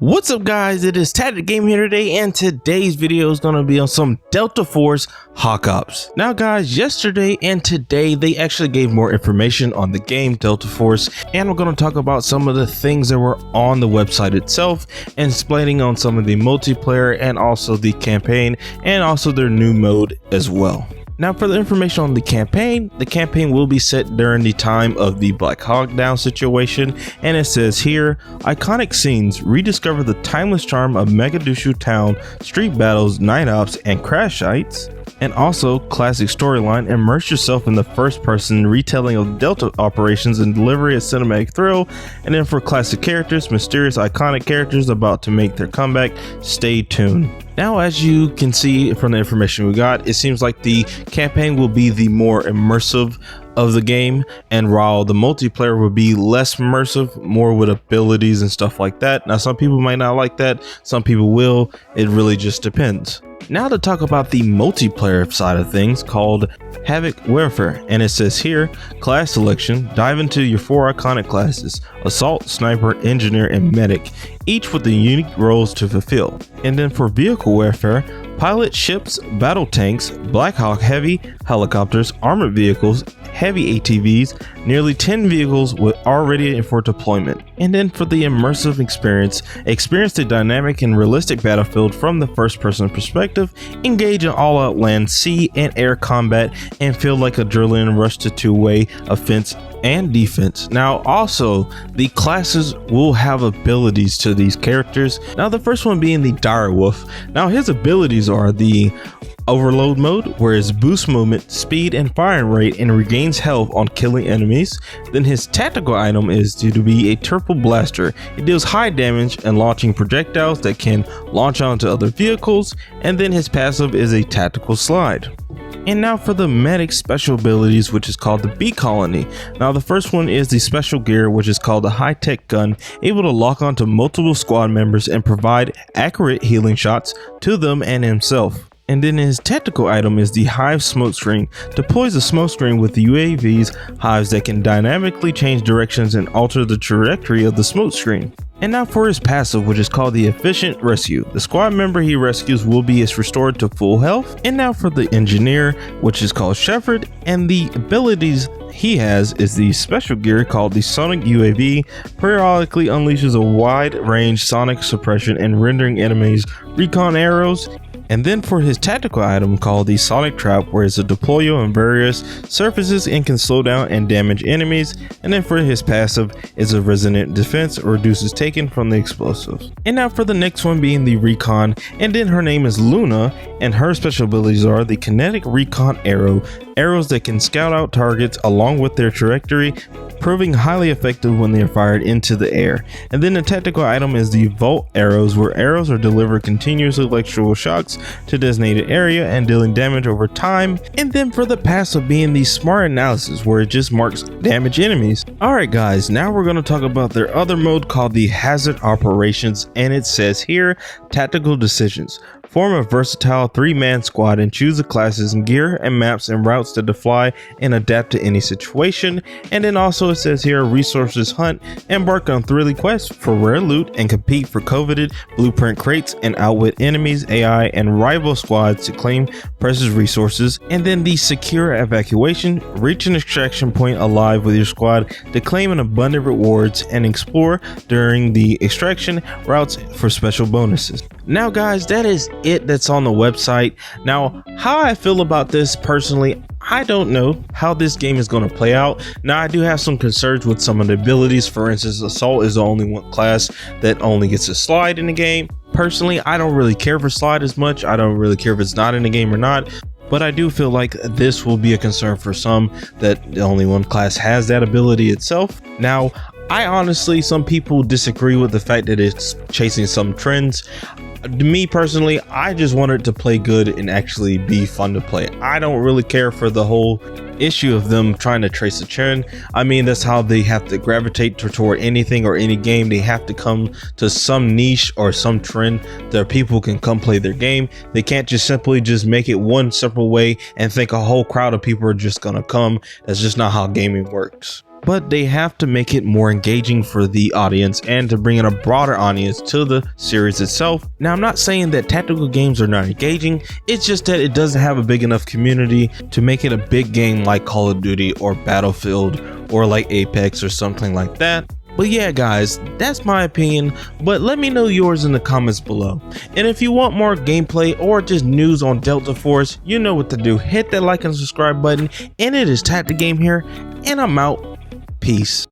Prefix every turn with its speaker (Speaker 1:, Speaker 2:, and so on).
Speaker 1: What's up guys, it is TTTG Game here today, and today's video is going to be on some Delta Force Hawk Ops. Now guys, yesterday and today they actually gave more information on the game Delta Force, and we're going to talk about some of the things that were on the website itself and explaining on some of the multiplayer and also the campaign and also their new mode as well. Now for the information on the campaign will be set during the time of the Black Hawk Down situation, and it says here, iconic scenes, rediscover the timeless charm of Mogadishu town, street battles, night ops, and crash sites. And also classic storyline, immerse yourself in the first person retelling of Delta operations and delivery a cinematic thrill. And then for classic characters, mysterious iconic characters about to make their comeback, stay tuned. Now as you can see from the information we got, it seems like the campaign will be the more immersive of the game, and while the multiplayer will be less immersive, more with abilities and stuff like that. Now some people might not like that, some people will, it really just depends. Now to talk about the multiplayer side of things called Havoc Warfare, and it says here, class selection, dive into your 4 iconic classes, assault, sniper, engineer, and medic, each with the unique roles to fulfill. And then for vehicle warfare, pilot ships, battle tanks, Black Hawk heavy, helicopters, armored vehicles, heavy ATVs, nearly 10 vehicles are ready for deployment. And then for the immersive experience the dynamic and realistic battlefield from the first person perspective, engage in all-out land, sea, and air combat, and feel like adrenaline rush to two-way offense and defense. Now also the classes will have abilities to these characters. Now the first one being the Dire Wolf. Now his abilities are the overload mode, where his boosts movement, speed, and firing rate and regains health on killing enemies. Then his tactical item is due to be a triple blaster. It deals high damage and launching projectiles that can launch onto other vehicles. And then his passive is a tactical slide. And now for the medic special abilities, which is called the Bee Colony. Now the first one is the special gear, which is called the high-tech gun, able to lock onto multiple squad members and provide accurate healing shots to them and himself. And then his tactical item is the Hive smoke screen. Deploys the smoke screen with the UAVs, hives that can dynamically change directions and alter the trajectory of the smoke screen. And now for his passive, which is called the Efficient Rescue. The squad member he rescues will be restored to full health. And now for the engineer, which is called Shepherd, and the abilities he has is the special gear called the Sonic UAV, periodically unleashes a wide range sonic suppression and rendering enemies recon arrows. And then for his tactical item called the Sonic Trap, where it's a deploy on various surfaces and can slow down and damage enemies. And then for his passive is a resonant defense, or reduces taken from the explosives. And now for the next one being the Recon, and then her name is Luna, and her special abilities are the Kinetic Recon Arrow, arrows that can scout out targets along with their trajectory, proving highly effective when they are fired into the air. And then the tactical item is the Volt Arrows, where arrows are delivered continuous electrical shocks to designated area and dealing damage over time. And then for the passive being the Smart Analysis, where it just marks damage enemies. Alright guys, now we're going to talk about their other mode called the Hazard Operations, and it says here, tactical decisions. Form a versatile 3-man squad and choose the classes and gear and maps and routes to fly and adapt to any situation. And then also it says here, resources hunt, embark on thrilling quests for rare loot, and compete for coveted blueprint crates and outwit enemies, AI, and rival squads to claim precious resources. And then the secure evacuation, reach an extraction point alive with your squad to claim an abundant rewards and explore during the extraction routes for special bonuses. Now guys, that is it that's on the website. Now how I feel about this personally, I don't know how this game is going to play out. Now I do have some concerns with some of the abilities. For instance, Assault is the only one class that only gets a slide in the game. Personally, I don't really care for slide as much. I don't really care if it's not in the game or not. But I do feel like this will be a concern for some, that only one class has that ability itself. Now I honestly, some people disagree with the fact that it's chasing some trends. To me personally, I just want it to play good and actually be fun to play. I don't really care for the whole issue of them trying to trace a trend. I mean, that's how they have to gravitate toward anything or any game. They have to come to some niche or some trend that people can come play their game. They can't just simply just make it one simple way and think a whole crowd of people are just gonna come. That's just not how gaming works. but they have to make it more engaging for the audience and to bring in a broader audience to the series itself. Now, I'm not saying that tactical games are not engaging, it's just that it doesn't have a big enough community to make it a big game like Call of Duty or Battlefield or like Apex or something like that. But yeah guys, that's my opinion, but let me know yours in the comments below. And if you want more gameplay or just news on Delta Force, you know what to do. Hit that like and subscribe button, and it is TTTG here, and I'm out. Peace.